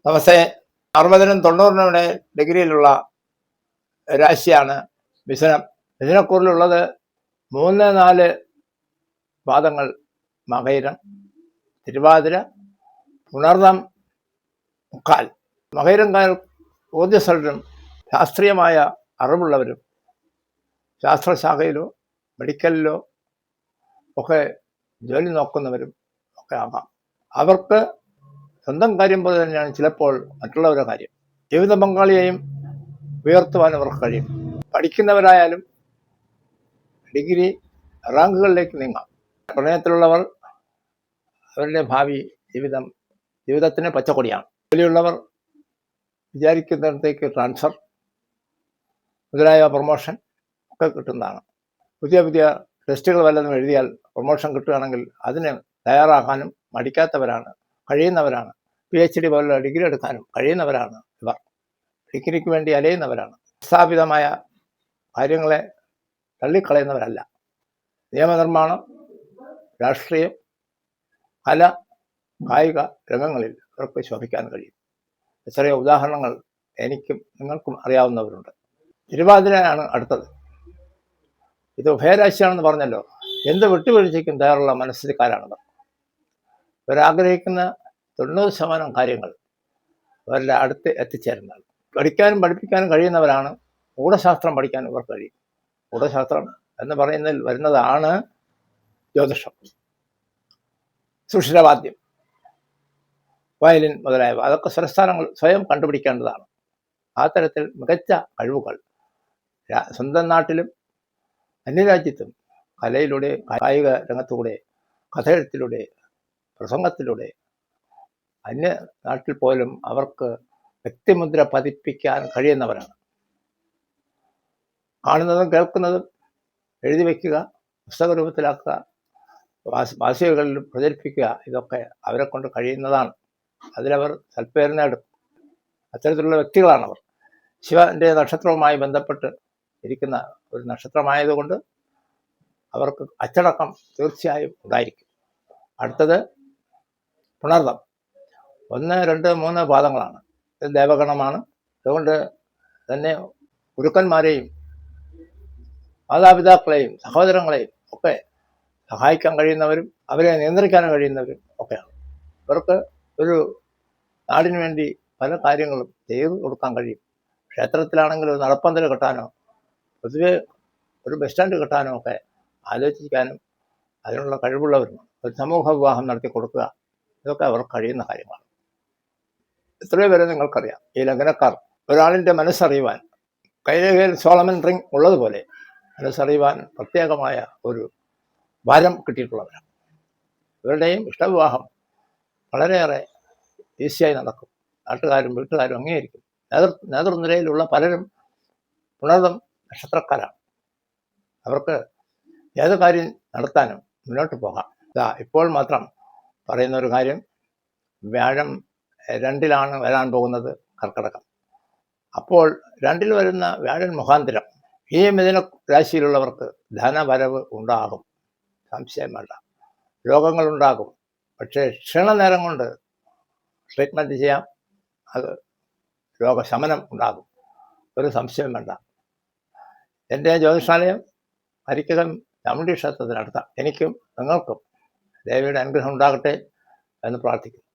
നമസ്തേ. 60-നും 90-നും ഡിഗ്രിയിലുള്ള രാശിയാണ് മിഥുനം. മിഥുനക്കൂറിലുള്ളത് 3-4 പാദങ്ങൾ മകയിരം, തിരുവാതിര, ഉണർന്നം, മുക്കാൽ. മകയിരംകാർ ഊർജ്ജസ്വലരും ശാസ്ത്രീയമായ അറിവുള്ളവരും ശാസ്ത്രശാഖയിലോ മെഡിക്കലിലോ ഒക്കെ ജോലി നോക്കുന്നവരും ഒക്കെ ആകാം. അവർക്ക് സ്വന്തം കാര്യം പോലെ തന്നെയാണ് ചിലപ്പോൾ മറ്റുള്ളവരുടെ കാര്യം. ജീവിത പങ്കാളിയെയും ഉയർത്തുവാൻ അവർക്ക് കഴിയും. പഠിക്കുന്നവരായാലും ഡിഗ്രി റാങ്കുകളിലേക്ക് നീങ്ങാം. പ്രണയത്തിലുള്ളവർ അവരുടെ ഭാവി ജീവിതത്തിന് പച്ചക്കൊടിയാണ്. ജോലിയുള്ളവർ വിചാരിക്കുന്നിടത്തേക്ക് ട്രാൻസ്ഫർ മുതലായ പ്രൊമോഷൻ ഒക്കെ കിട്ടുന്നതാണ്. പുതിയ ടെസ്റ്റുകൾ വല്ലതും എഴുതിയാൽ പ്രൊമോഷൻ കിട്ടുകയാണെങ്കിൽ അതിന് തയ്യാറാക്കാനും മടിക്കാത്തവരാണ്, കഴിയുന്നവരാണ്. PhD പോലുള്ള ഡിഗ്രി എടുക്കാനും കഴിയുന്നവരാണ് ഇവർ. ഡിഗ്രിക്ക് വേണ്ടി അലയുന്നവരാണ്. സ്ഥാപിതമായ കാര്യങ്ങളെ തള്ളിക്കളയുന്നവരല്ല. നിയമനിർമ്മാണം, രാഷ്ട്രീയം, കല, കായിക രംഗങ്ങളിൽ ഇവർക്ക് ശോഭിക്കാൻ കഴിയും. എത്രയോ ഉദാഹരണങ്ങൾ എനിക്കും നിങ്ങൾക്കും അറിയാവുന്നവരുണ്ട്. തിരുവാതിരയാണ് അടുത്തത്. ഇത് ഉഭയരാശിയാണെന്ന് പറഞ്ഞല്ലോ. എന്ത് വിട്ടുവീഴ്ചയ്ക്കും തയ്യാറുള്ള മനസ്ഥിതിക്കാരാണിവർ. ഇവരാഗ്രഹിക്കുന്ന 90% കാര്യങ്ങൾ അവരുടെ അടുത്ത് എത്തിച്ചേരുന്നതാണ്. പഠിക്കാനും പഠിപ്പിക്കാനും കഴിയുന്നവരാണ്. ഗൂഢശാസ്ത്രം പഠിക്കാൻ ഇവർക്ക് കഴിയും. ഗൂഢശാസ്ത്രം എന്ന് പറയുന്നതിൽ വരുന്നതാണ് ജ്യോതിഷം, സുഷിരവാദ്യം, വയലിൻ മുതലായവ. അതൊക്കെ സ്വരസ്ഥാനങ്ങൾ സ്വയം കണ്ടുപിടിക്കേണ്ടതാണ്. ആ തരത്തിൽ മികച്ച കഴിവുകൾ സ്വന്തം നാട്ടിലും അന്യരാജ്യത്തും കലയിലൂടെ, കായിക രംഗത്തിലൂടെ, കഥയെഴുത്തിലൂടെ, പ്രസംഗത്തിലൂടെ, അന്യ നാട്ടിൽ പോലും അവർക്ക് വ്യക്തിമുദ്ര പതിപ്പിക്കാൻ കഴിയുന്നവരാണ്. കാണുന്നതും കേൾക്കുന്നതും എഴുതി വയ്ക്കുക, പുസ്തക രൂപത്തിലാക്കുക, മാസികകളിൽ പ്രചരിപ്പിക്കുക, ഇതൊക്കെ അവരെ കൊണ്ട് കഴിയുന്നതാണ്. അതിലവർ സൽപ്പേര് നേടും. അത്തരത്തിലുള്ള വ്യക്തികളാണവർ. ശിവന്റെ നക്ഷത്രവുമായി ബന്ധപ്പെട്ട് ഇരിക്കുന്ന ഒരു നക്ഷത്രമായതുകൊണ്ട് അവർക്ക് അച്ചടക്കം തീർച്ചയായും ഉണ്ടായിരിക്കും. അടുത്തത് പുണർന്നം. 1, 2, 3 പാദങ്ങളാണ്. ഇത് ദേവഗണമാണ്. അതുകൊണ്ട് തന്നെ ഗുരുക്കന്മാരെയും മാതാപിതാക്കളെയും സഹോദരങ്ങളെയും ഒക്കെ സഹായിക്കാൻ കഴിയുന്നവരും അവരെ നിയന്ത്രിക്കാൻ കഴിയുന്നവരും ഒക്കെയാണ്. ഇവർക്ക് ഒരു നാടിനു വേണ്ടി പല കാര്യങ്ങളും ചെയ്തു കൊടുക്കാൻ കഴിയും. ക്ഷേത്രത്തിലാണെങ്കിൽ ഒരു നടപ്പന്തൽ കെട്ടാനോ പൊതുവെ ഒരു ബസ് സ്റ്റാൻഡ് കെട്ടാനോ ഒക്കെ ആലോചിക്കാനും അതിനുള്ള കഴിവുള്ളവരുമാണ്. ഒരു സമൂഹ വിവാഹം നടത്തി കൊടുക്കുക, ഇതൊക്കെ അവർക്ക് കഴിയുന്ന കാര്യങ്ങളാണ്. ഇത്രയും വരെ നിങ്ങൾക്കറിയാം. ഈ ലഗ്നക്കാർ ഒരാളിൻ്റെ മനസ്സറിയുവാൻ കൈരേഖയിൽ സോളമൻ റിംഗ് ഉള്ളതുപോലെ മനസ്സറിയുവാൻ പ്രത്യേകമായ ഒരു വരം കിട്ടിയിട്ടുള്ളവരാണ്. ഇവരുടെയും ഇഷ്ടവിവാഹം വളരെയേറെ ഈസിയായി നടക്കും. നാട്ടുകാരും വീട്ടുകാരും അംഗീകരിക്കും. നേതൃനിരയിലുള്ള പലരും പുണർന്നം നക്ഷത്രക്കാരാണ്. അവർക്ക് ഏത് കാര്യം നടത്താനും മുന്നോട്ട് പോകാം. ഇപ്പോൾ മാത്രം പറയുന്ന ഒരു കാര്യം, വ്യാഴം 2-ലാണ് വരാൻ പോകുന്നത്, കർക്കിടകം. അപ്പോൾ 2-ൽ വരുന്ന വ്യാഴൻ മുഖാന്തരം ഈ മിഥുന രാശിയിലുള്ളവർക്ക് ധനവരവ് ഉണ്ടാകും, സംശയം വേണ്ട. രോഗങ്ങളുണ്ടാകും, പക്ഷേ ക്ഷണനേരം കൊണ്ട് ട്രീറ്റ്മെൻറ്റ് ചെയ്യാം. അത് രോഗശമനം ഉണ്ടാകും, ഒരു സംശയം വേണ്ട. എൻ്റെ ജ്യോതിഷാലയം അരിക്കകം ചാമുണ്ഡി ക്ഷേത്രത്തിനടുത്താണ്. എനിക്കും നിങ്ങൾക്കും ദേവിയുടെ അനുഗ്രഹം ഉണ്ടാകട്ടെ എന്ന് പ്രാർത്ഥിക്കുന്നു.